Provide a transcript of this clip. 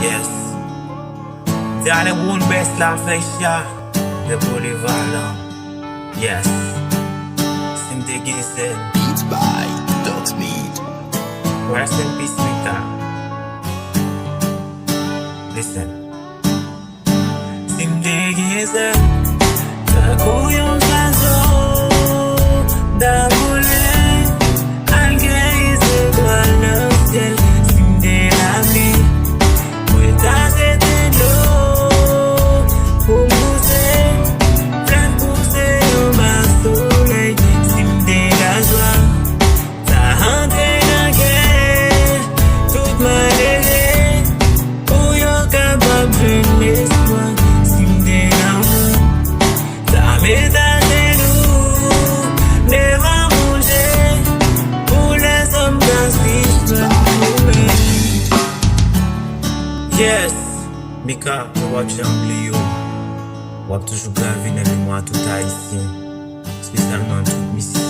Yes. C'est le bon best la flecha de polyvalent. Yes. Sim de Gizel. Beats by Dogsmeat. Rest in peace, Mika. Listen. Sim de Gizel. Ta couillon chazo. Da voler. Alguien se doit le ciel. Sim de la vie. Muita gente l'eau. Pour pousser. Plein pousser au bas soleil. Sim de la joie. Ta rentré dans guerre. Toute ma légère. Pour yon capable de l'espoir. Sim de l'amour. Ta médaille nous. Devant manger. Pour les hommes dans Yes, Mika, je wap jamble yo. Wap toujou gravi nan mémoire tout haïtien. Spécialement tout Mississippi.